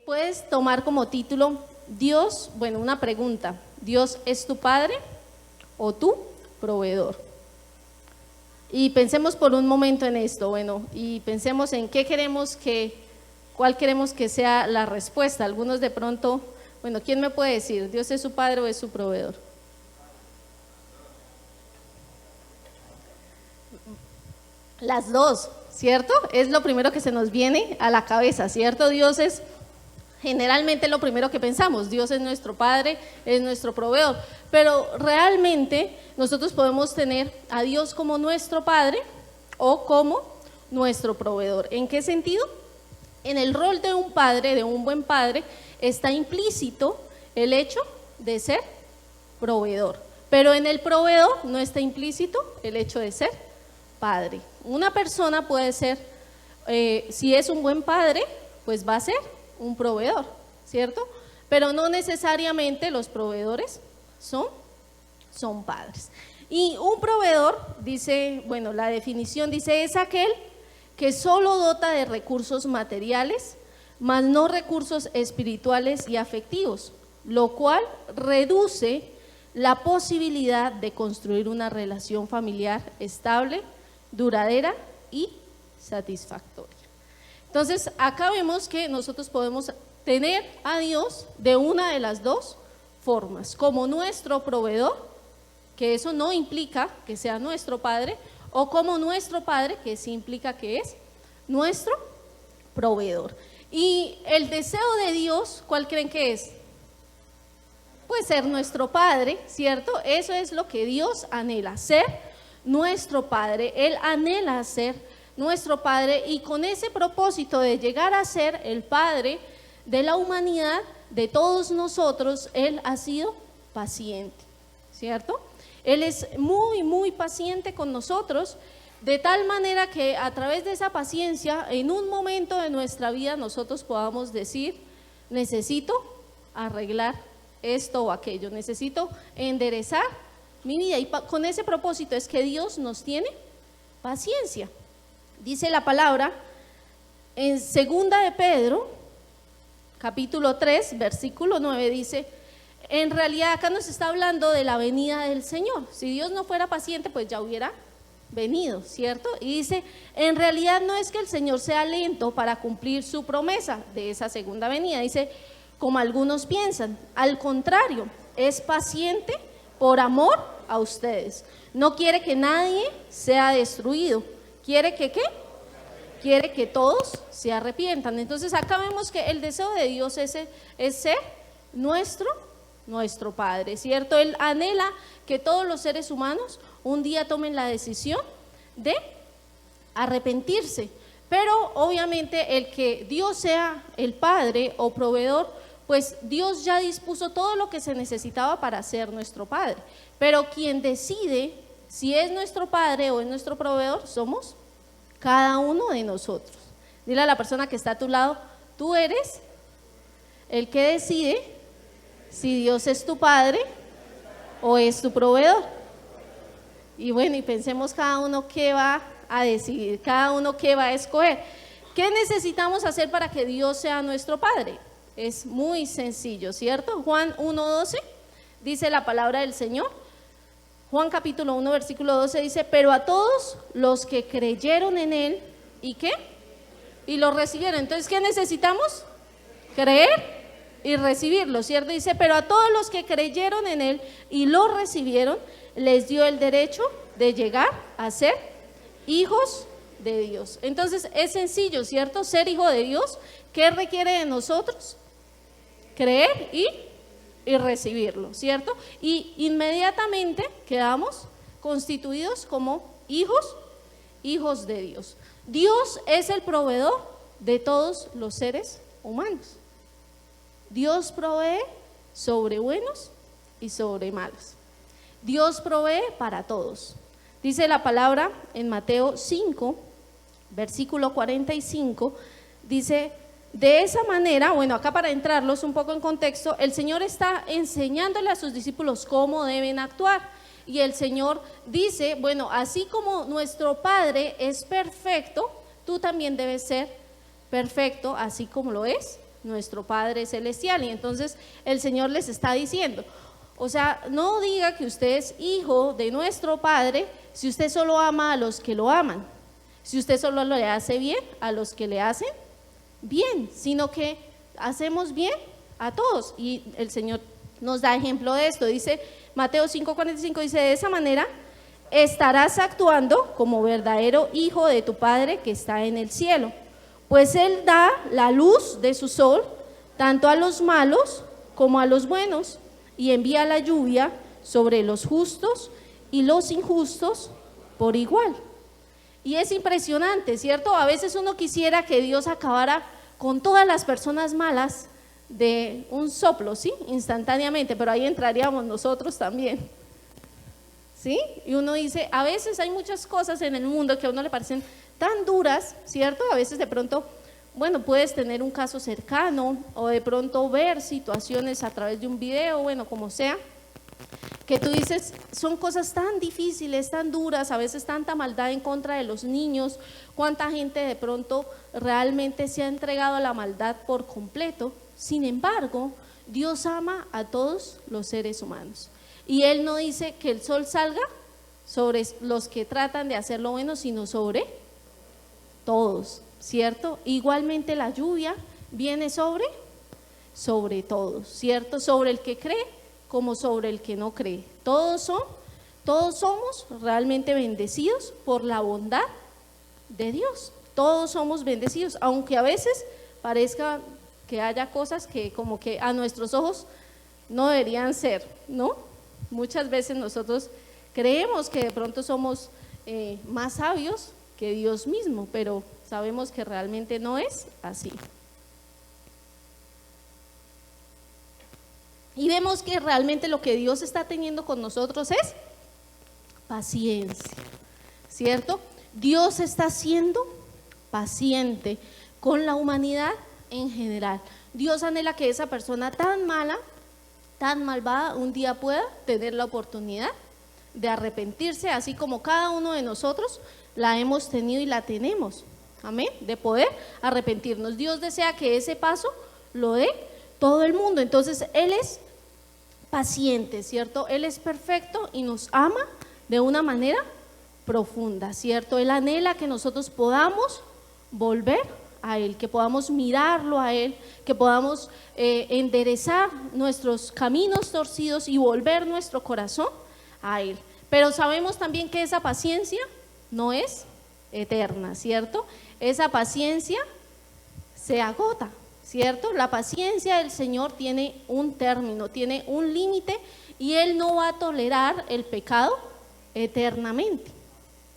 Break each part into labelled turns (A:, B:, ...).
A: puedes tomar como título Dios, bueno, una pregunta. ¿Dios es tu padre o tu proveedor? Y pensemos por un momento en esto, bueno, y pensemos en cuál queremos que sea la respuesta. Algunos de pronto, bueno, ¿quién me puede decir? ¿Dios es su padre o es su proveedor? Las dos, ¿cierto? Es lo primero que se nos viene a la cabeza, ¿cierto? Dios es generalmente lo primero que pensamos, Dios es nuestro Padre, es nuestro proveedor, pero realmente nosotros podemos tener a Dios como nuestro Padre o como nuestro proveedor. ¿En qué sentido? En el rol de un padre, de un buen padre, está implícito el hecho de ser proveedor, pero en el proveedor no está implícito el hecho de ser padre. Una persona puede ser, si es un buen padre, pues va a ser un proveedor, ¿cierto? Pero no necesariamente los proveedores son padres. Y un proveedor, dice, bueno, la definición dice, es aquel que solo dota de recursos materiales, mas no recursos espirituales y afectivos, lo cual reduce la posibilidad de construir una relación familiar estable, duradera y satisfactoria. Entonces, acá vemos que nosotros podemos tener a Dios de una de las dos formas, como nuestro proveedor, que eso no implica que sea nuestro Padre, o como nuestro Padre, que sí implica que es nuestro proveedor. Y el deseo de Dios, ¿cuál creen que es? Pues ser nuestro Padre, ¿cierto? Eso es lo que Dios anhela, ser nuestro Padre. Él anhela ser nuestro Padre, y con ese propósito de llegar a ser el Padre de la humanidad, de todos nosotros, Él ha sido paciente, ¿cierto? Él es muy, muy paciente con nosotros, de tal manera que a través de esa paciencia, en un momento de nuestra vida, nosotros podamos decir, necesito arreglar esto o aquello, necesito enderezar mi vida, y con ese propósito es que Dios nos tiene paciencia. Dice la palabra en 2 de Pedro, capítulo 3, versículo 9, dice, en realidad acá nos está hablando de la venida del Señor. Si Dios no fuera paciente, pues ya hubiera venido, ¿cierto? Y dice, en realidad no es que el Señor sea lento para cumplir su promesa de esa segunda venida, dice, como algunos piensan, al contrario, es paciente por amor a ustedes. No quiere que nadie sea destruido. ¿Quiere que qué? Quiere que todos se arrepientan. Entonces acá vemos que el deseo de Dios es ser nuestro Padre, ¿cierto? Él anhela que todos los seres humanos un día tomen la decisión de arrepentirse. Pero obviamente el que Dios sea el Padre o proveedor, pues Dios ya dispuso todo lo que se necesitaba para ser nuestro Padre. Pero quien decide si es nuestro Padre o es nuestro proveedor, somos cada uno de nosotros. Dile a la persona que está a tu lado, tú eres el que decide si Dios es tu Padre o es tu proveedor. Y bueno, y pensemos cada uno qué va a decidir, cada uno qué va a escoger. ¿Qué necesitamos hacer para que Dios sea nuestro Padre? Es muy sencillo, ¿cierto? Juan 1:12 dice la palabra del Señor. Juan capítulo 1 versículo 12 dice, pero a todos los que creyeron en Él, ¿y qué? Y lo recibieron. Entonces, ¿qué necesitamos? Creer y recibirlo, ¿cierto? Dice, pero a todos los que creyeron en Él y lo recibieron, les dio el derecho de llegar a ser hijos de Dios. Entonces, es sencillo, ¿cierto? Ser hijo de Dios, ¿qué requiere de nosotros? Creer y recibirlo, ¿cierto? Y inmediatamente quedamos constituidos como hijos de Dios. Dios es el proveedor de todos los seres humanos. Dios provee sobre buenos y sobre malos. Dios provee para todos. Dice la palabra en Mateo 5, versículo 45, dice, de esa manera, bueno, acá para entrarlos un poco en contexto, el Señor está enseñándole a sus discípulos cómo deben actuar. Y el Señor dice, bueno, así como nuestro Padre es perfecto, tú también debes ser perfecto, así como lo es nuestro Padre Celestial. Y entonces el Señor les está diciendo, o sea, no diga que usted es hijo de nuestro Padre si usted solo ama a los que lo aman, si usted solo le hace bien a los que le hacen bien, sino que hacemos bien a todos. Y el Señor nos da ejemplo de esto, dice Mateo 5:45, dice, de esa manera estarás actuando como verdadero hijo de tu Padre que está en el cielo, pues Él da la luz de su sol tanto a los malos como a los buenos, y envía la lluvia sobre los justos y los injustos por igual. Y es impresionante, ¿cierto? A veces uno quisiera que Dios acabara con todas las personas malas de un soplo, ¿sí? Instantáneamente, pero ahí entraríamos nosotros también, ¿sí? Y uno dice, a veces hay muchas cosas en el mundo que a uno le parecen tan duras, ¿cierto? A veces de pronto, bueno, puedes tener un caso cercano o de pronto ver situaciones a través de un video, bueno, como sea, que tú dices, son cosas tan difíciles, tan duras, a veces tanta maldad en contra de los niños, cuánta gente de pronto realmente se ha entregado a la maldad por completo. Sin embargo, Dios ama a todos los seres humanos. Y Él no dice que el sol salga sobre los que tratan de hacer lo bueno, sino sobre todos, ¿cierto? Igualmente la lluvia viene sobre todos, ¿cierto? Sobre el que cree como sobre el que no cree. Todos somos realmente bendecidos por la bondad de Dios. Todos somos bendecidos, aunque a veces parezca que haya cosas que como que a nuestros ojos no deberían ser, ¿no? Muchas veces nosotros creemos que de pronto somos más sabios que Dios mismo, pero sabemos que realmente no es así. Y vemos que realmente lo que Dios está teniendo con nosotros es paciencia, ¿cierto? Dios está siendo paciente con la humanidad en general. Dios anhela que esa persona tan mala, tan malvada, un día pueda tener la oportunidad de arrepentirse, así como cada uno de nosotros la hemos tenido y la tenemos, amén, de poder arrepentirnos. Dios desea que ese paso lo dé todo el mundo. Entonces Él es paciente, ¿cierto? Él es perfecto y nos ama de una manera profunda, ¿cierto? Él anhela que nosotros podamos volver a Él, que podamos mirarlo a Él, que podamos enderezar nuestros caminos torcidos y volver nuestro corazón a Él. Pero sabemos también que esa paciencia no es eterna, ¿cierto? Esa paciencia se agota, ¿cierto? La paciencia del Señor tiene un término, tiene un límite, y Él no va a tolerar el pecado eternamente,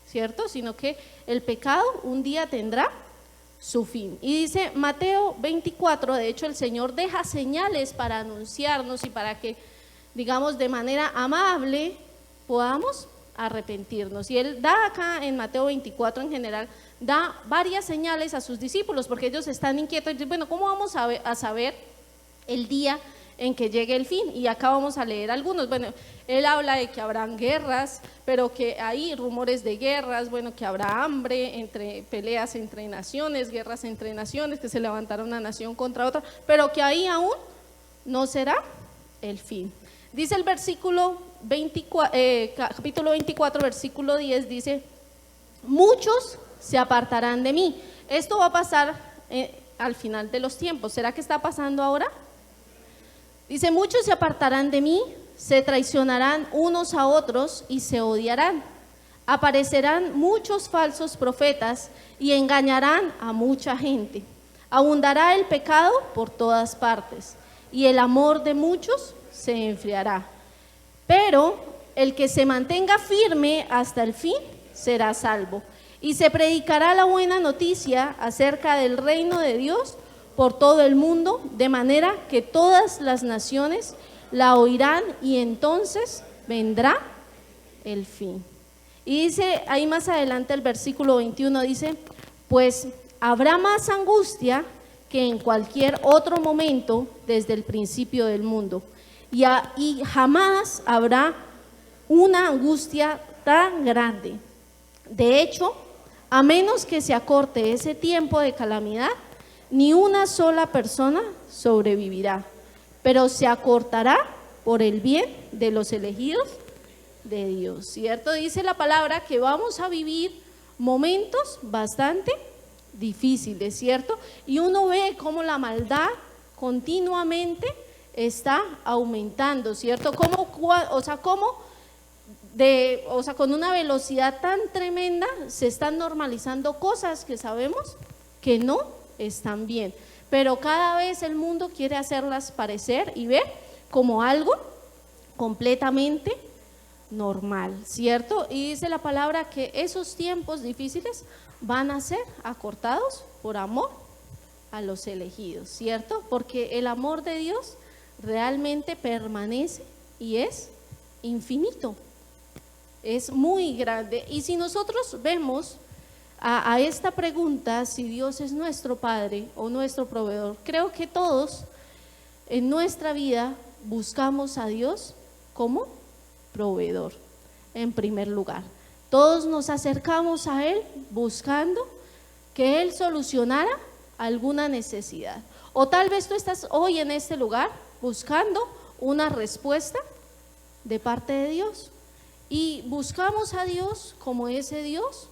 A: ¿cierto? Sino que el pecado un día tendrá su fin. Y dice Mateo 24, de hecho el Señor deja señales para anunciarnos y para que, digamos, de manera amable podamos arrepentirnos. Y Él da acá en Mateo 24 en general, da varias señales a sus discípulos, porque ellos están inquietos y dicen, bueno, ¿cómo vamos a saber el día en que llegue el fin? Y acá vamos a leer algunos. Bueno, Él habla de que habrán guerras, pero que hay rumores de guerras, bueno, que habrá hambre, peleas entre naciones, guerras entre naciones, que se levantará una nación contra otra, pero que ahí aún no será el fin. Dice el versículo 24, capítulo 24, versículo 10, dice, muchos se apartarán de mí. Esto va a pasar al final de los tiempos. ¿Será que está pasando ahora? Dice, muchos se apartarán de mí, se traicionarán unos a otros y se odiarán. Aparecerán muchos falsos profetas y engañarán a mucha gente. Abundará el pecado por todas partes y el amor de muchos se enfriará. Pero el que se mantenga firme hasta el fin será salvo. Y se predicará la buena noticia acerca del reino de Dios por todo el mundo, de manera que todas las naciones la oirán y entonces vendrá el fin. Y dice ahí más adelante el versículo 21, dice, pues habrá más angustia que en cualquier otro momento desde el principio del mundo, y jamás habrá una angustia tan grande. De hecho, a menos que se acorte ese tiempo de calamidad, ni una sola persona sobrevivirá, pero se acortará por el bien de los elegidos de Dios, ¿cierto? Dice la palabra que vamos a vivir momentos bastante difíciles, ¿cierto? Y uno ve cómo la maldad continuamente está aumentando, ¿cierto? Cómo con una velocidad tan tremenda se están normalizando cosas que sabemos que no están bien, pero cada vez el mundo quiere hacerlas parecer y ver como algo completamente normal, ¿cierto? Y dice la palabra que esos tiempos difíciles van a ser acortados por amor a los elegidos, ¿cierto? Porque el amor de Dios realmente permanece y es infinito, es muy grande. Y si nosotros vemos a esta pregunta, si Dios es nuestro Padre o nuestro proveedor, creo que todos en nuestra vida buscamos a Dios como proveedor, en primer lugar. Todos nos acercamos a Él buscando que Él solucionara alguna necesidad. O tal vez tú estás hoy en este lugar buscando una respuesta de parte de Dios. Y buscamos a Dios como ese Dios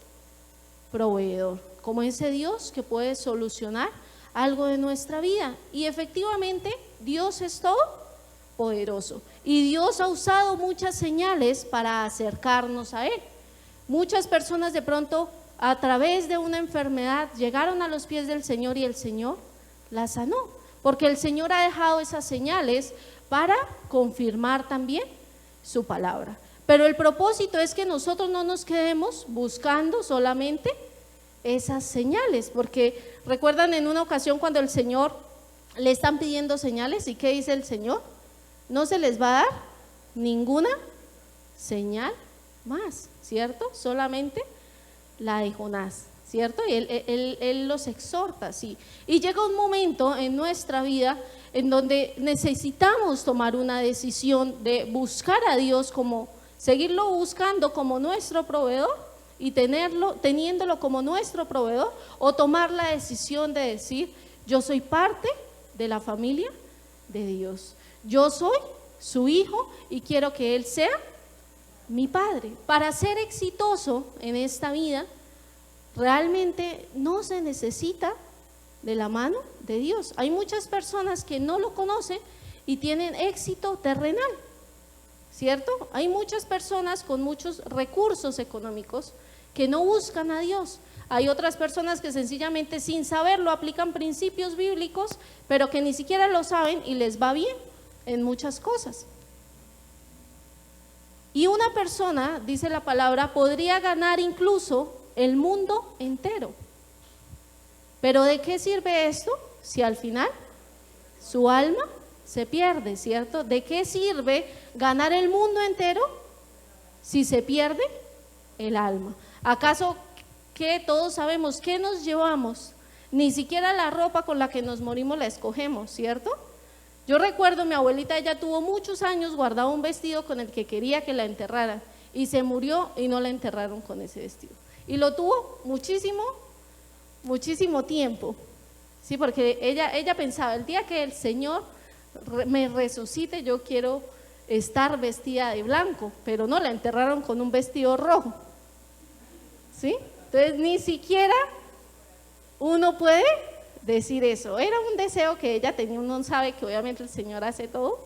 A: proveedor, como ese Dios que puede solucionar algo de nuestra vida. Y efectivamente Dios es todopoderoso. Y Dios ha usado muchas señales para acercarnos a Él. Muchas personas de pronto a través de una enfermedad llegaron a los pies del Señor y el Señor las sanó, porque el Señor ha dejado esas señales para confirmar también su palabra. Pero el propósito es que nosotros no nos quedemos buscando solamente esas señales, porque recuerdan en una ocasión cuando el Señor le están pidiendo señales, ¿y qué dice el Señor? No se les va a dar ninguna señal más, ¿cierto? Solamente la de Jonás, ¿cierto? Y él los exhorta, sí. Y llega un momento en nuestra vida en donde necesitamos tomar una decisión de buscar a Dios seguirlo buscando como nuestro proveedor y teniéndolo como nuestro proveedor, o tomar la decisión de decir, yo soy parte de la familia de Dios, yo soy su hijo y quiero que Él sea mi padre. Para ser exitoso en esta vida, realmente no se necesita de la mano de Dios. Hay muchas personas que no lo conocen y tienen éxito terrenal, ¿cierto? Hay muchas personas con muchos recursos económicos que no buscan a Dios. Hay otras personas que sencillamente sin saberlo aplican principios bíblicos, pero que ni siquiera lo saben y les va bien en muchas cosas. Y una persona, dice la palabra, podría ganar incluso el mundo entero. Pero ¿de qué sirve esto si al final su alma se pierde, ¿cierto? ¿De qué sirve ganar el mundo entero si se pierde el alma? ¿Acaso que todos sabemos qué nos llevamos? Ni siquiera la ropa con la que nos morimos la escogemos, ¿cierto? Yo recuerdo mi abuelita, ella tuvo muchos años guardado un vestido con el que quería que la enterraran y se murió y no la enterraron con ese vestido. Y lo tuvo muchísimo tiempo, ¿sí? Porque ella pensaba, el día que el Señor me resucite, yo quiero estar vestida de blanco, pero no, la enterraron con un vestido rojo, ¿sí? Entonces ni siquiera uno puede decir eso. Era un deseo que ella tenía. Uno sabe que obviamente el Señor hace todo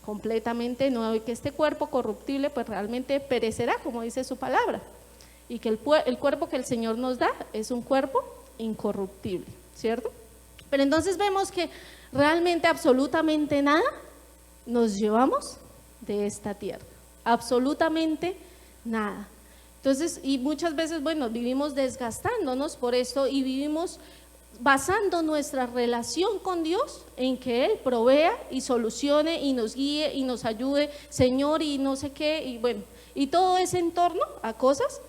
A: completamente nuevo y que este cuerpo corruptible pues realmente perecerá, como dice su palabra, y que el cuerpo que el Señor nos da es un cuerpo incorruptible, ¿cierto? Pero entonces vemos que realmente absolutamente nada nos llevamos de esta tierra, absolutamente nada. Entonces, y muchas veces, bueno, vivimos desgastándonos por esto y vivimos basando nuestra relación con Dios en que Él provea y solucione y nos guíe y nos ayude, Señor, y no sé qué, y bueno, y todo es en torno a cosas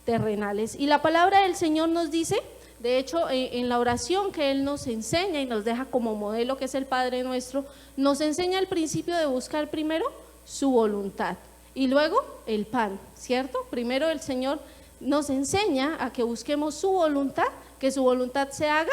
A: terrenales. Y la palabra del Señor nos dice, de hecho, en la oración que Él nos enseña y nos deja como modelo, que es el Padre Nuestro, nos enseña el principio de buscar primero su voluntad y luego el pan, ¿cierto? Primero el Señor nos enseña a que busquemos su voluntad, que su voluntad se haga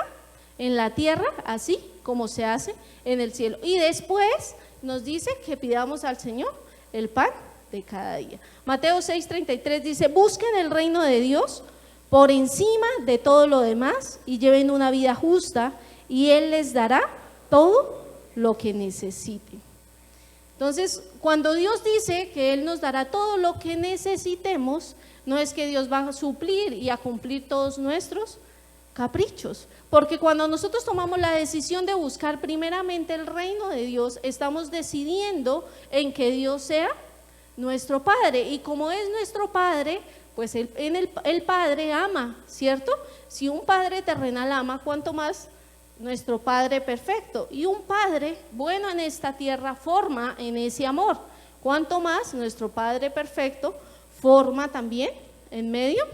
A: en la tierra, así como se hace en el cielo. Y después nos dice que pidamos al Señor el pan de cada día. Mateo 6:33 dice: busquen el reino de Dios por encima de todo lo demás y lleven una vida justa y Él les dará todo lo que necesiten. Entonces, cuando Dios dice que Él nos dará todo lo que necesitemos, no es que Dios va a suplir y a cumplir todos nuestros caprichos, porque cuando nosotros tomamos la decisión de buscar primeramente el reino de Dios, estamos decidiendo en que Dios sea nuestro Padre, y como es nuestro Padre, pues el Padre ama, ¿cierto? Si un Padre terrenal ama, ¿cuánto más nuestro Padre perfecto? Y un Padre bueno en esta tierra forma en ese amor, ¿cuánto más nuestro Padre perfecto forma también en medio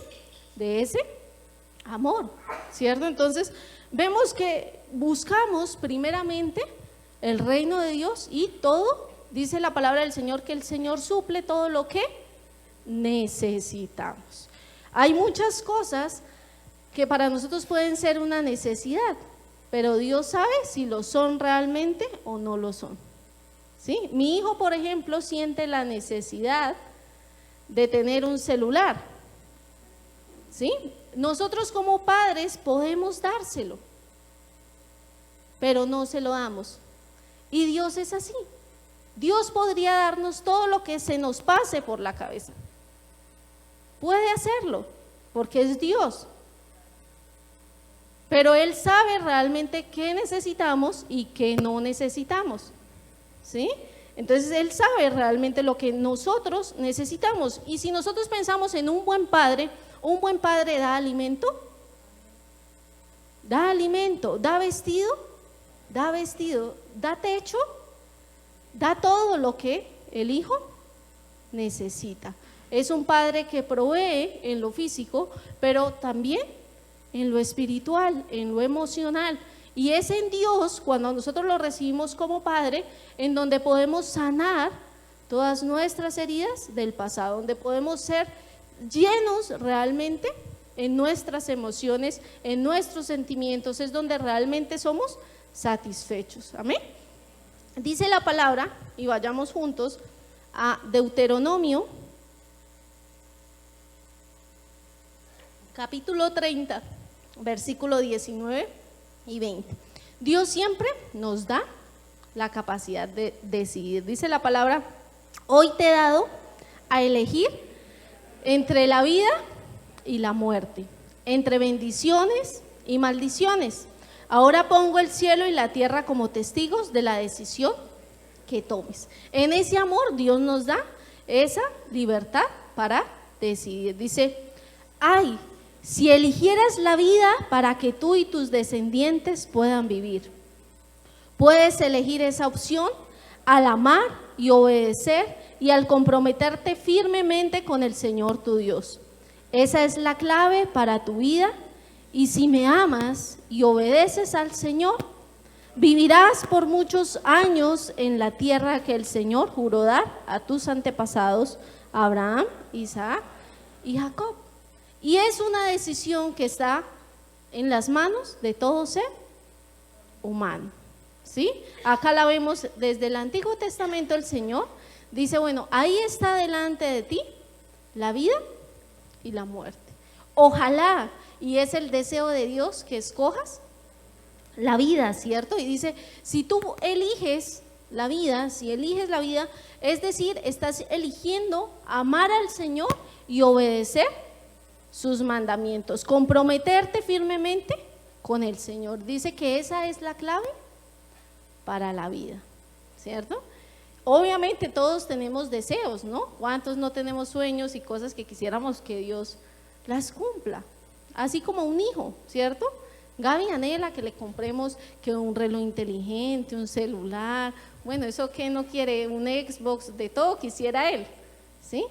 A: de ese amor, ¿cierto? Entonces vemos que buscamos primeramente el reino de Dios y todo, dice la palabra del Señor, que el Señor suple todo lo que necesitamos. Hay muchas cosas que para nosotros pueden ser una necesidad, pero Dios sabe si lo son realmente o no lo son, ¿sí? Mi hijo, por ejemplo, siente la necesidad de tener un celular, ¿sí? Nosotros como padres podemos dárselo, pero no se lo damos. Y Dios es así. Dios podría darnos todo lo que se nos pase por la cabeza. Puede hacerlo, porque es Dios. Pero Él sabe realmente qué necesitamos y qué no necesitamos, ¿sí? Entonces Él sabe realmente lo que nosotros necesitamos. Y si nosotros pensamos en un buen padre da alimento, da vestido, da techo, da todo lo que el hijo necesita. Es un padre que provee en lo físico, pero también en lo espiritual, en lo emocional. Y es en Dios, cuando nosotros lo recibimos como Padre, en donde podemos sanar todas nuestras heridas del pasado, donde podemos ser llenos realmente en nuestras emociones, en nuestros sentimientos, es donde realmente somos satisfechos. Amén. Dice la palabra, y vayamos juntos a Deuteronomio, capítulo 30, versículo 19 y 20. Dios siempre nos da la capacidad de decidir. Dice la palabra: hoy te he dado a elegir entre la vida y la muerte, entre bendiciones y maldiciones. Ahora pongo el cielo y la tierra como testigos de la decisión que tomes. En ese amor Dios nos da esa libertad para decidir. Dice: ay, si eligieras la vida para que tú y tus descendientes puedan vivir. Puedes elegir esa opción al amar y obedecer y al comprometerte firmemente con el Señor tu Dios. Esa es la clave para tu vida, y si me amas y obedeces al Señor, vivirás por muchos años en la tierra que el Señor juró dar a tus antepasados, Abraham, Isaac y Jacob. Y es una decisión que está en las manos de todo ser humano, ¿sí? Acá la vemos desde el Antiguo Testamento. El Señor dice: bueno, ahí está delante de ti la vida y la muerte. Ojalá, y es el deseo de Dios, que escojas la vida, ¿cierto? Y dice: si tú eliges la vida, es decir, estás eligiendo amar al Señor y obedecer sus mandamientos, comprometerte firmemente con el Señor. Dice que esa es la clave para la vida, ¿cierto? Obviamente todos tenemos deseos, ¿no? ¿Cuántos no tenemos sueños y cosas que quisiéramos que Dios las cumpla? Así como un hijo, ¿cierto? Gaby anhela que le compremos que un reloj inteligente, un celular, bueno, eso que no quiere, un Xbox, de todo quisiera él, ¿sí?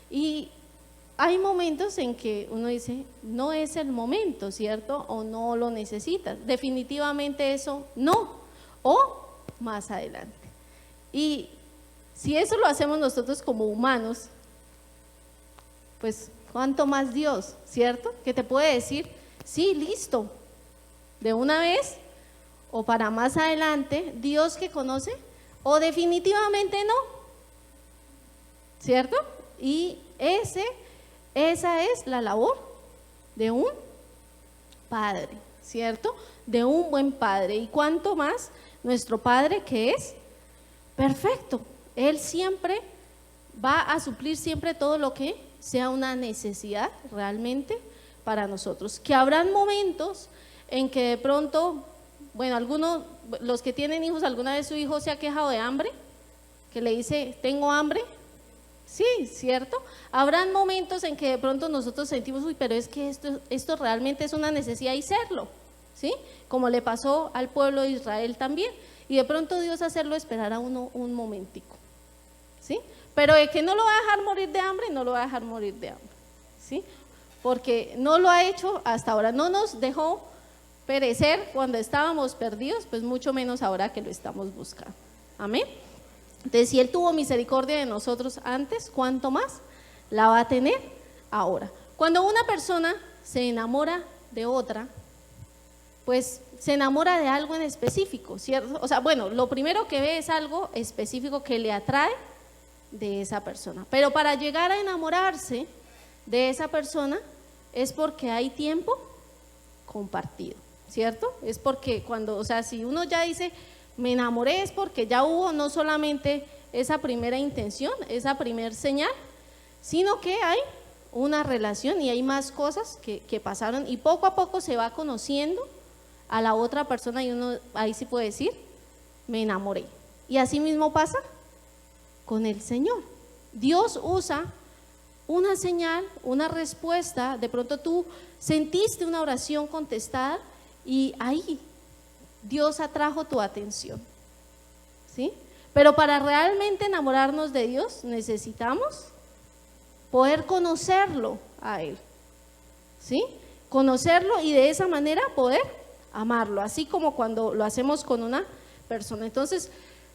A: Y hay momentos en que uno dice: no es el momento, ¿cierto? O no lo necesitas, definitivamente eso no, o más adelante. Y si eso lo hacemos nosotros como humanos, pues cuánto más Dios, ¿cierto? Que te puede decir: sí, listo, de una vez o para más adelante, Dios que conoce, o definitivamente no, ¿cierto? Y esa es la labor de un padre, ¿cierto? De un buen padre. Y cuánto más nuestro Padre, que es perfecto. Él siempre va a suplir siempre todo lo que sea una necesidad realmente para nosotros. Que habrán momentos en que de pronto, bueno, algunos, los que tienen hijos, ¿alguna vez su hijo se ha quejado de hambre? Que le dice, tengo hambre. Sí, ¿cierto? Habrán momentos en que de pronto nosotros sentimos, uy, pero es que esto realmente es una necesidad y serlo, ¿sí? Como le pasó al pueblo de Israel también. Y de pronto Dios hacerlo esperar a uno un momentico, ¿sí? Pero de que no lo va a dejar morir de hambre, no lo va a dejar morir de hambre, ¿sí? Porque no lo ha hecho hasta ahora, no nos dejó perecer cuando estábamos perdidos, pues mucho menos ahora que lo estamos buscando. Amén. Entonces, si Él tuvo misericordia de nosotros antes, ¿cuánto más la va a tener ahora? Cuando una persona se enamora de otra, pues se enamora de algo en específico, ¿cierto? O sea, bueno, lo primero que ve es algo específico que le atrae de esa persona. Pero para llegar a enamorarse de esa persona es porque hay tiempo compartido, ¿cierto? Es porque cuando, o sea, si uno ya dice me enamoré, es porque ya hubo no solamente esa primera intención, esa primer señal, sino que hay una relación y hay más cosas que pasaron y poco a poco se va conociendo a la otra persona y uno ahí sí puede decir, me enamoré. Y así mismo pasa con el Señor. Dios usa una señal, una respuesta, de pronto tú sentiste una oración contestada y ahí Dios atrajo tu atención, ¿sí? Pero para realmente enamorarnos de Dios necesitamos poder conocerlo a Él, ¿sí? Conocerlo y de esa manera poder amarlo, así como cuando lo hacemos con una persona. Entonces,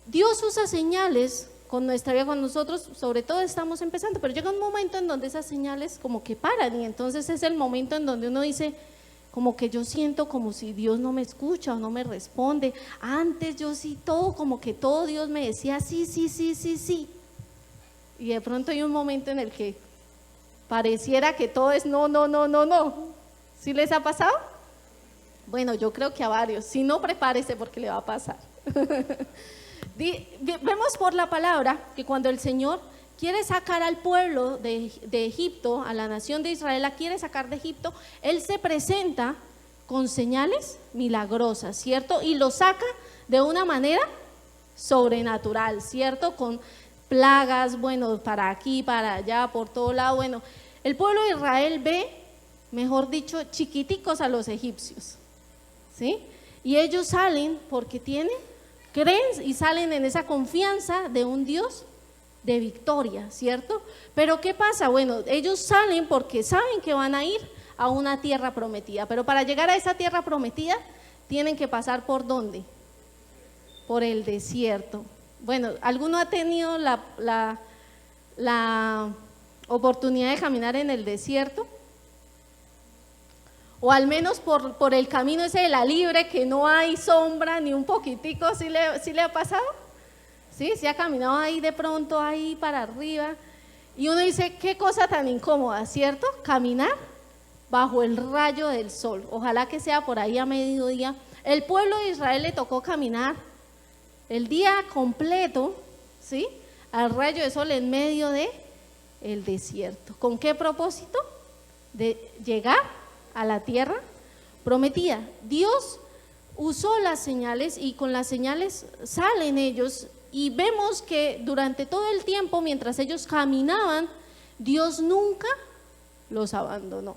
A: Dios usa señales con nuestra vida, cuando nosotros sobre todo estamos empezando, pero llega un momento en donde esas señales como que paran y entonces es el momento en donde uno dice, como que yo siento como si Dios no me escucha o no me responde. Antes yo sí todo, como que todo Dios me decía sí, sí, sí, sí, sí. Y de pronto hay un momento en el que pareciera que todo es no, no, no, no, no. ¿Sí les ha pasado? Bueno, yo creo que a varios. Si no, prepárese porque le va a pasar. Vemos por la palabra que cuando el Señor quiere sacar al pueblo de Egipto, a la nación de Israel, la quiere sacar de Egipto, Él se presenta con señales milagrosas, ¿cierto? Y lo saca de una manera sobrenatural, ¿cierto? Con plagas, bueno, para aquí, para allá, por todo lado. Bueno, el pueblo de Israel ve, mejor dicho, chiquiticos a los egipcios, ¿sí? Y ellos salen porque creen y salen en esa confianza de un Dios de victoria, ¿cierto? Pero ¿qué pasa? Bueno, ellos salen porque saben que van a ir a una tierra prometida, pero para llegar a esa tierra prometida tienen que pasar ¿por dónde? Por el desierto. Bueno, ¿alguno ha tenido la oportunidad de caminar en el desierto? O al menos por el camino ese de la libre, que no hay sombra ni un poquitico, ¿sí le ha pasado? ¿Sí? Se ha caminado ahí de pronto, ahí para arriba, y uno dice, qué cosa tan incómoda, ¿cierto? Caminar bajo el rayo del sol, ojalá que sea por ahí a mediodía. El pueblo de Israel le tocó caminar el día completo, ¿sí? Al rayo del sol en medio de el desierto. ¿Con qué propósito? De llegar a la tierra prometida. Dios usó las señales y con las señales salen ellos. Y vemos que durante todo el tiempo, mientras ellos caminaban, Dios nunca los abandonó.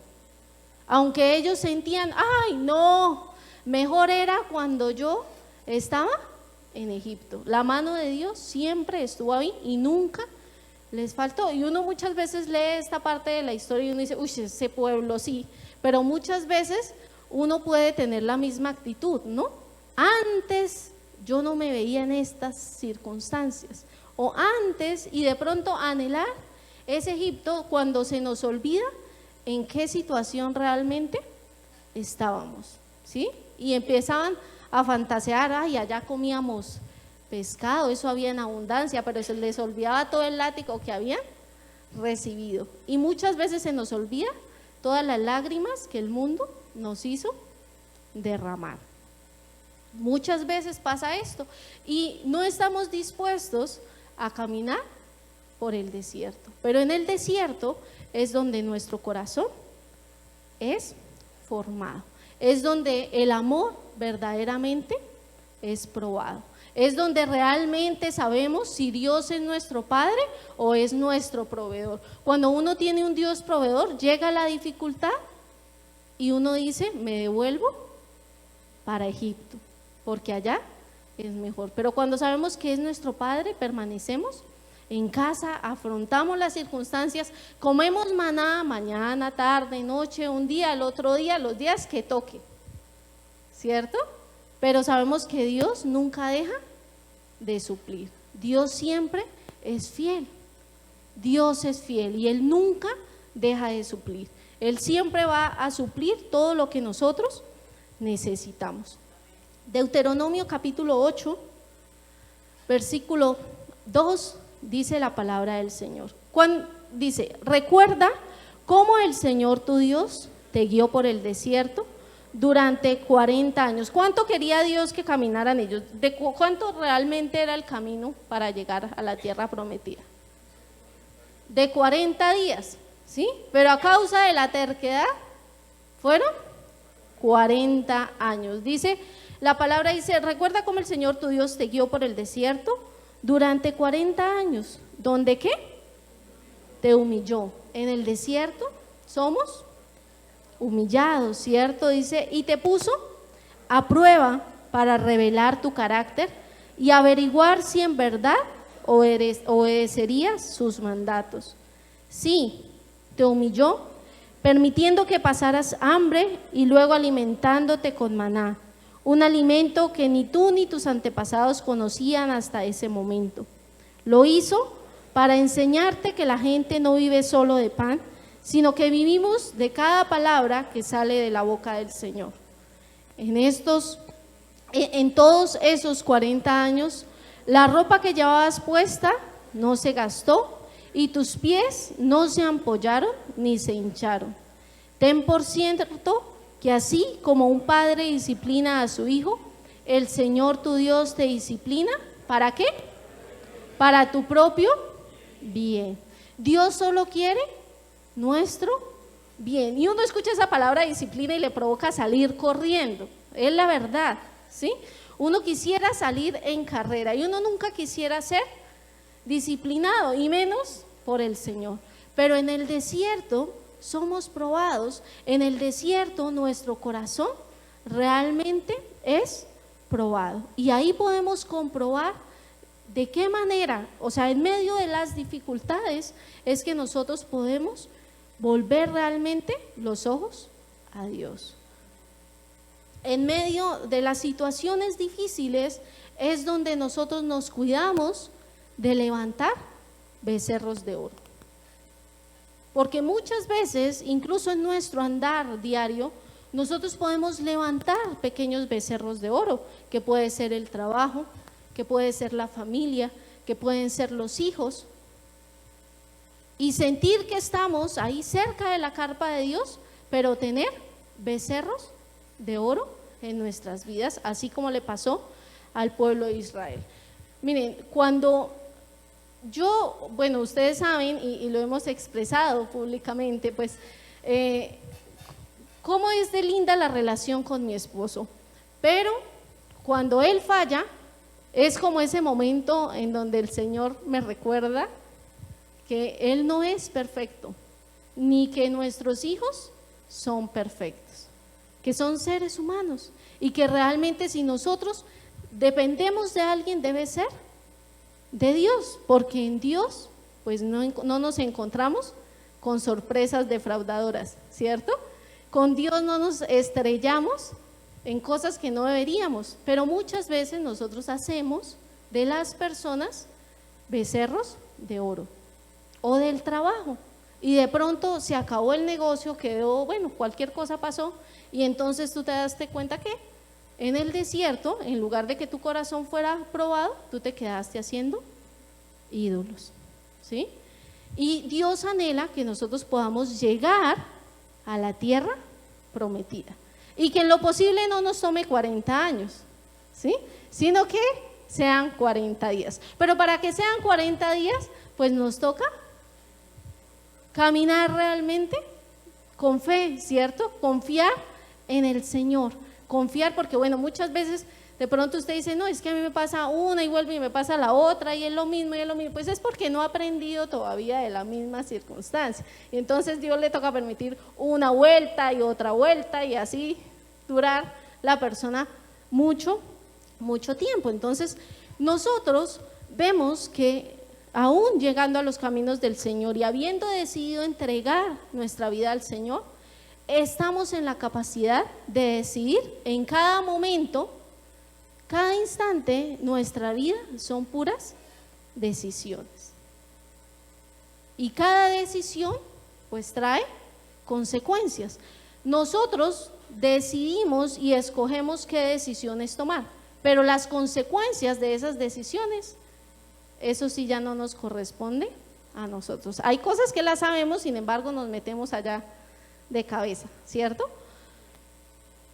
A: Aunque ellos sentían, ay no, mejor era cuando yo estaba en Egipto. La mano de Dios siempre estuvo ahí y nunca les faltó. Y uno muchas veces lee esta parte de la historia y uno dice, uy, ese pueblo sí. Pero muchas veces uno puede tener la misma actitud, ¿no? Antes yo no me veía en estas circunstancias, o antes, y de pronto anhelar ese Egipto cuando se nos olvida en qué situación realmente estábamos, ¿sí? Y empezaban a fantasear, ay, allá comíamos pescado, eso había en abundancia, pero se les olvidaba todo el látigo que habían recibido. Y muchas veces se nos olvida todas las lágrimas que el mundo nos hizo derramar. Muchas veces pasa esto y no estamos dispuestos a caminar por el desierto, pero en el desierto es donde nuestro corazón es formado, es donde el amor verdaderamente es probado, es donde realmente sabemos si Dios es nuestro Padre o es nuestro proveedor. Cuando uno tiene un Dios proveedor, llega la dificultad y uno dice, me devuelvo para Egipto, porque allá es mejor. Pero cuando sabemos que es nuestro Padre, permanecemos en casa, afrontamos las circunstancias, comemos maná mañana, tarde, noche, un día, el otro día, los días que toque, ¿cierto? Pero sabemos que Dios nunca deja de suplir. Dios siempre es fiel. Dios es fiel y Él nunca deja de suplir. Él siempre va a suplir todo lo que nosotros necesitamos. Deuteronomio capítulo 8, versículo 2, dice la palabra del Señor. Dice, recuerda cómo el Señor tu Dios te guió por el desierto durante 40 años. ¿Cuánto quería Dios que caminaran ellos? ¿De cuánto realmente era el camino para llegar a la tierra prometida? De 40 días, ¿sí? Pero a causa de la terquedad fueron 40 años. Dice, la palabra dice, recuerda cómo el Señor tu Dios te guió por el desierto durante 40 años. ¿Dónde qué? Te humilló. En el desierto somos humillados, ¿cierto? Dice, y te puso a prueba para revelar tu carácter y averiguar si en verdad obedecerías sus mandatos. Sí, te humilló, permitiendo que pasaras hambre y luego alimentándote con maná, un alimento que ni tú ni tus antepasados conocían hasta ese momento. Lo hizo para enseñarte que la gente no vive solo de pan, sino que vivimos de cada palabra que sale de la boca del Señor. En todos esos 40 años, la ropa que llevabas puesta no se gastó y tus pies no se ampollaron ni se hincharon. Ten por cierto que así como un padre disciplina a su hijo, el Señor tu Dios te disciplina. ¿Para qué? Para tu propio bien. Dios solo quiere nuestro bien. Y uno escucha esa palabra disciplina y le provoca salir corriendo. Es la verdad, ¿sí? Uno quisiera salir en carrera y uno nunca quisiera ser disciplinado, y menos por el Señor. Pero en el desierto somos probados, en el desierto nuestro corazón realmente es probado. Y ahí podemos comprobar de qué manera, o sea, en medio de las dificultades, es que nosotros podemos volver realmente los ojos a Dios. En medio de las situaciones difíciles es donde nosotros nos cuidamos de levantar becerros de oro. Porque muchas veces, incluso en nuestro andar diario, nosotros podemos levantar pequeños becerros de oro, que puede ser el trabajo, que puede ser la familia, que pueden ser los hijos, y sentir que estamos ahí cerca de la carpa de Dios, pero tener becerros de oro en nuestras vidas, así como le pasó al pueblo de Israel. Miren, cuando bueno, ustedes saben y lo hemos expresado públicamente, pues, cómo es de linda la relación con mi esposo, pero cuando él falla, es como ese momento en donde el Señor me recuerda que Él no es perfecto, ni que nuestros hijos son perfectos, que son seres humanos y que realmente si nosotros dependemos de alguien debe ser de Dios, porque en Dios pues no nos encontramos con sorpresas defraudadoras, ¿cierto? Con Dios no nos estrellamos en cosas que no deberíamos, pero muchas veces nosotros hacemos de las personas becerros de oro o del trabajo, y de pronto se acabó el negocio, quedó, bueno, cualquier cosa pasó, y entonces tú te daste cuenta que en el desierto, en lugar de que tu corazón fuera probado, tú te quedaste haciendo ídolos, ¿sí? Y Dios anhela que nosotros podamos llegar a la tierra prometida y que en lo posible no nos tome 40 años, ¿sí? Sino que sean 40 días. Pero para que sean 40 días, pues nos toca caminar realmente con fe, ¿cierto? Confiar en el Señor, confiar, porque bueno, muchas veces de pronto usted dice, no, es que a mí me pasa una y vuelve y me pasa la otra y es lo mismo y es lo mismo, pues es porque no ha aprendido todavía de la misma circunstancia, y entonces Dios le toca permitir una vuelta y así durar la persona mucho tiempo. Entonces nosotros vemos que aún llegando a los caminos del Señor y habiendo decidido entregar nuestra vida al Señor, estamos en la capacidad de decidir en cada momento, cada instante. Nuestra vida son puras decisiones y cada decisión pues trae consecuencias. Nosotros decidimos y escogemos qué decisiones tomar, pero las consecuencias de esas decisiones, eso sí ya no nos corresponde a nosotros. Hay cosas que las sabemos, sin embargo nos metemos allá de cabeza, ¿cierto?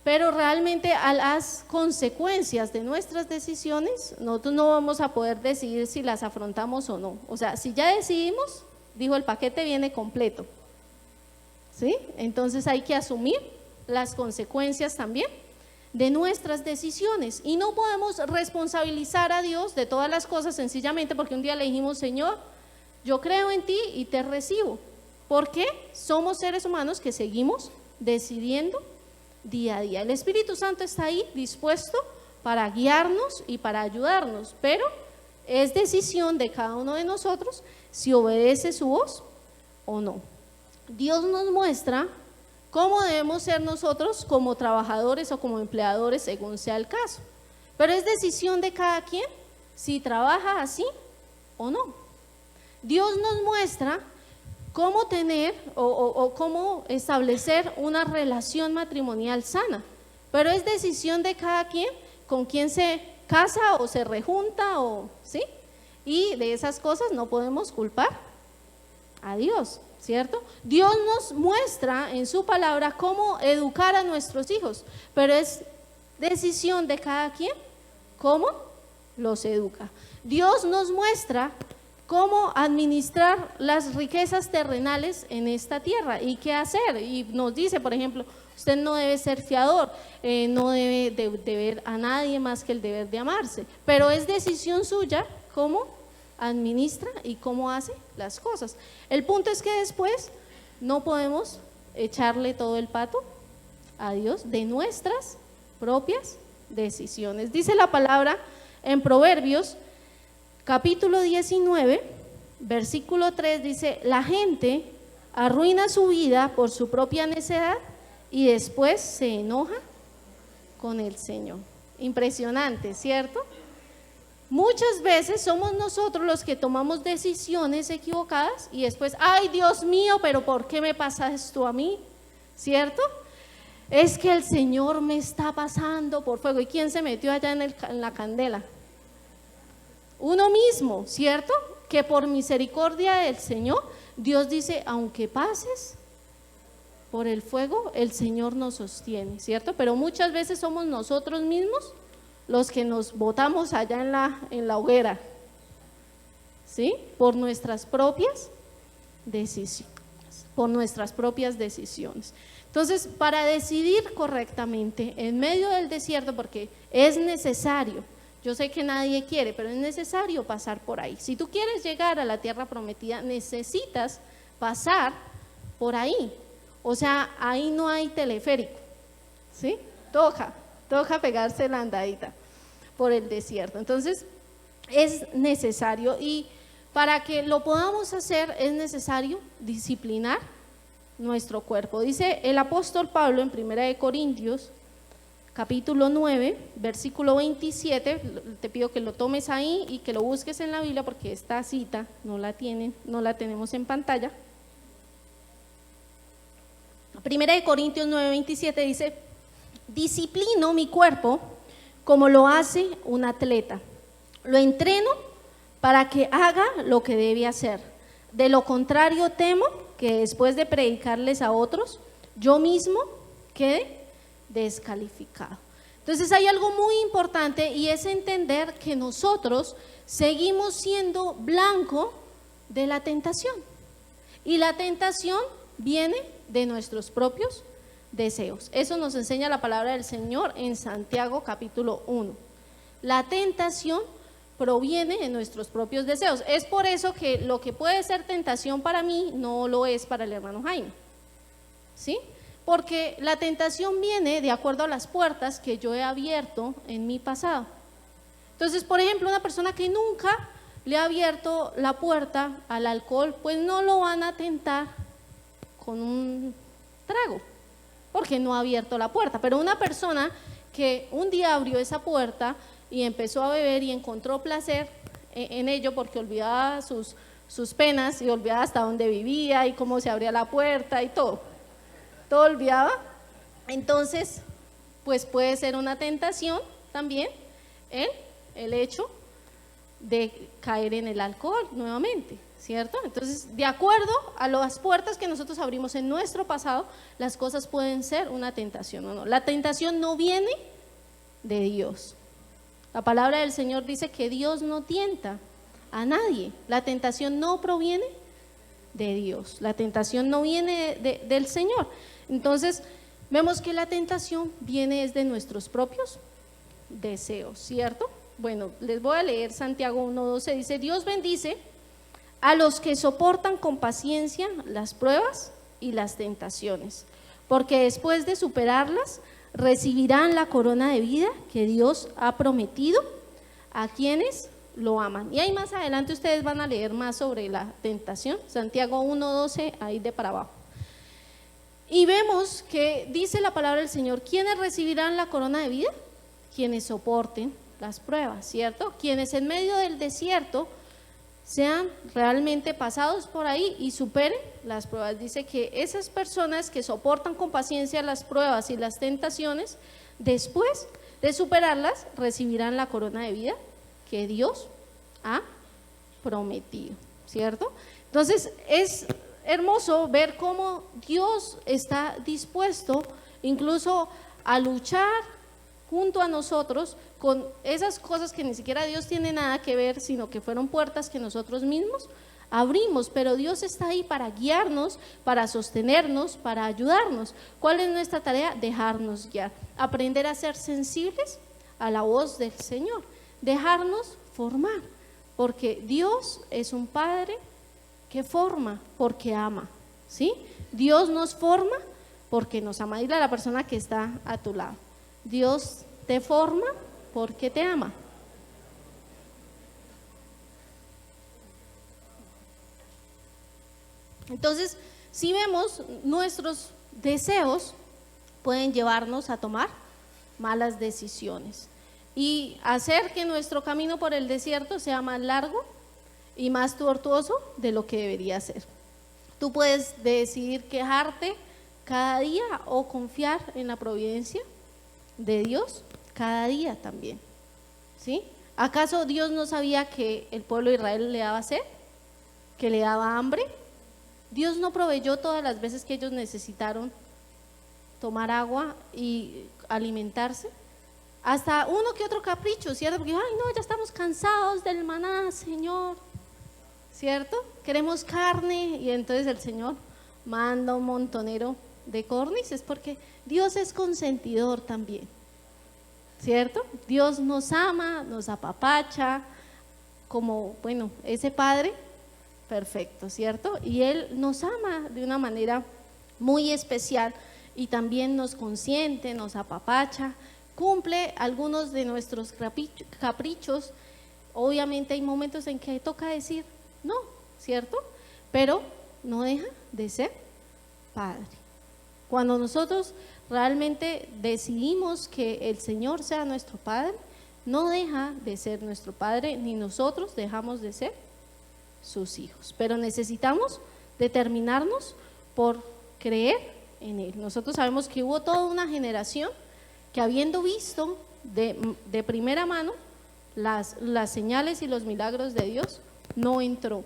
A: Pero realmente a las consecuencias de nuestras decisiones, nosotros no vamos a poder decidir si las afrontamos o no. O sea, si ya decidimos, dijo, el paquete viene completo, ¿sí? Entonces hay que asumir las consecuencias también de nuestras decisiones y no podemos responsabilizar a Dios de todas las cosas sencillamente porque un día le dijimos, Señor, yo creo en ti y te recibo, porque somos seres humanos que seguimos decidiendo día a día. El Espíritu Santo está ahí dispuesto para guiarnos y para ayudarnos, pero es decisión de cada uno de nosotros si obedece su voz o no. Dios nos muestra cómo debemos ser nosotros como trabajadores o como empleadores según sea el caso, pero es decisión de cada quien si trabaja así o no. Dios nos muestra cómo tener o cómo establecer una relación matrimonial sana, pero es decisión de cada quien con quien se casa o se rejunta, o ¿sí? Y de esas cosas no podemos culpar a Dios, ¿cierto? Dios nos muestra en su palabra cómo educar a nuestros hijos, pero es decisión de cada quien cómo los educa. Dios nos muestra cómo administrar las riquezas terrenales en esta tierra y qué hacer, y nos dice, por ejemplo, usted no debe ser fiador, no debe deber a nadie más que el deber de amarse, pero es decisión suya cómo administra y cómo hace las cosas. El punto es que después no podemos echarle todo el pato a Dios de nuestras propias decisiones. Dice la palabra en Proverbios capítulo 19, versículo 3, dice, la gente arruina su vida por su propia necedad y después se enoja con el Señor. Impresionante, ¿cierto? Muchas veces somos nosotros los que tomamos decisiones equivocadas y después, ay Dios mío, pero ¿por qué me pasa esto a mí? ¿Cierto? Es que el Señor me está pasando por fuego. ¿Y quién se metió allá en la candela? Uno mismo, ¿cierto? Que por misericordia del Señor, Dios dice, aunque pases por el fuego, el Señor nos sostiene, ¿cierto? Pero muchas veces somos nosotros mismos los que nos botamos allá en la hoguera, ¿sí? Por nuestras propias decisiones, Entonces, para decidir correctamente en medio del desierto, porque es necesario, yo sé que nadie quiere, pero es necesario pasar por ahí. Si tú quieres llegar a la tierra prometida, necesitas pasar por ahí. O sea, ahí no hay teleférico, ¿sí? Toca pegarse la andadita por el desierto. Entonces, es necesario, y para que lo podamos hacer es necesario disciplinar nuestro cuerpo. Dice el apóstol Pablo en 1 Corintios capítulo 9, versículo 27, te pido que lo tomes ahí y que lo busques en la Biblia porque esta cita no la tenemos en pantalla. 1 Corintios 9, 27 dice, Disciplino mi cuerpo como lo hace un atleta. Lo entreno para que haga lo que debe hacer. De lo contrario, temo que después de predicarles a otros, yo mismo quede descalificado. Entonces hay algo muy importante y es entender que nosotros seguimos siendo blanco de la tentación. Y la tentación viene de nuestros propios deseos. Eso nos enseña la palabra del Señor en Santiago capítulo 1. La tentación proviene de nuestros propios deseos. Es por eso que lo que puede ser tentación para mí no lo es para el hermano Jaime. ¿Sí? Porque la tentación viene de acuerdo a las puertas que yo he abierto en mi pasado. Entonces, por ejemplo, una persona que nunca le ha abierto la puerta al alcohol, pues no lo van a tentar con un trago, porque no ha abierto la puerta. Pero una persona que un día abrió esa puerta y empezó a beber y encontró placer en ello, porque olvidaba sus penas y olvidaba hasta dónde vivía y cómo se abría la puerta y todo olvidaba, entonces pues puede ser una tentación también el hecho de caer en el alcohol nuevamente, ¿cierto? Entonces, de acuerdo a las puertas que nosotros abrimos en nuestro pasado, las cosas pueden ser una tentación o no. La tentación no viene de Dios. La palabra del Señor dice que Dios no tienta a nadie. La tentación no proviene de Dios. La tentación no viene del Señor. Entonces, vemos que la tentación viene desde nuestros propios deseos, ¿cierto? Bueno, les voy a leer Santiago 1:12, dice: Dios bendice a los que soportan con paciencia las pruebas y las tentaciones, porque después de superarlas recibirán la corona de vida que Dios ha prometido a quienes lo aman. Y ahí más adelante ustedes van a leer más sobre la tentación, Santiago 1:12, ahí de para abajo. Y vemos que dice la palabra del Señor: ¿quiénes recibirán la corona de vida? Quienes soporten las pruebas, ¿cierto? Quienes en medio del desierto sean realmente pasados por ahí y superen las pruebas. Dice que esas personas que soportan con paciencia las pruebas y las tentaciones, después de superarlas, recibirán la corona de vida que Dios ha prometido, ¿cierto? Entonces es hermoso ver cómo Dios está dispuesto incluso a luchar junto a nosotros con esas cosas que ni siquiera Dios tiene nada que ver, sino que fueron puertas que nosotros mismos abrimos, pero Dios está ahí para guiarnos, para sostenernos, para ayudarnos. ¿Cuál es nuestra tarea? Dejarnos guiar, aprender a ser sensibles a la voz del Señor, dejarnos formar, porque Dios es un Padre que forma porque ama, ¿sí? Dios nos forma porque nos ama. Dile a la persona que está a tu lado: Dios te forma porque te ama. Entonces, si vemos, nuestros deseos pueden llevarnos a tomar malas decisiones y hacer que nuestro camino por el desierto sea más largo y más tortuoso de lo que debería ser. Tú puedes decidir quejarte cada día o confiar en la providencia de Dios cada día también, ¿sí? ¿Acaso Dios no sabía que el pueblo de Israel le daba sed, que le daba hambre? Dios no proveyó todas las veces que ellos necesitaron tomar agua y alimentarse. Hasta uno que otro capricho, ¿cierto? Porque, ay no, ya estamos cansados del maná, Señor, ¿cierto? Queremos carne, y entonces el Señor manda un montonero de codornices, porque Dios es consentidor también, ¿cierto? Dios nos ama, nos apapacha, como, bueno, ese Padre perfecto, ¿cierto? Y Él nos ama de una manera muy especial y también nos consiente, nos apapacha, cumple algunos de nuestros caprichos. Obviamente hay momentos en que toca decir no, ¿cierto? Pero no deja de ser Padre. Cuando nosotros realmente decidimos que el Señor sea nuestro Padre, no deja de ser nuestro Padre, ni nosotros dejamos de ser sus hijos. Pero necesitamos determinarnos por creer en Él. Nosotros sabemos que hubo toda una generación que habiendo visto de primera mano las señales y los milagros de Dios, no entró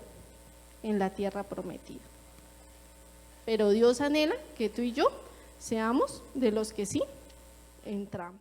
A: en la tierra prometida. Pero Dios anhela que tú y yo seamos de los que sí entramos.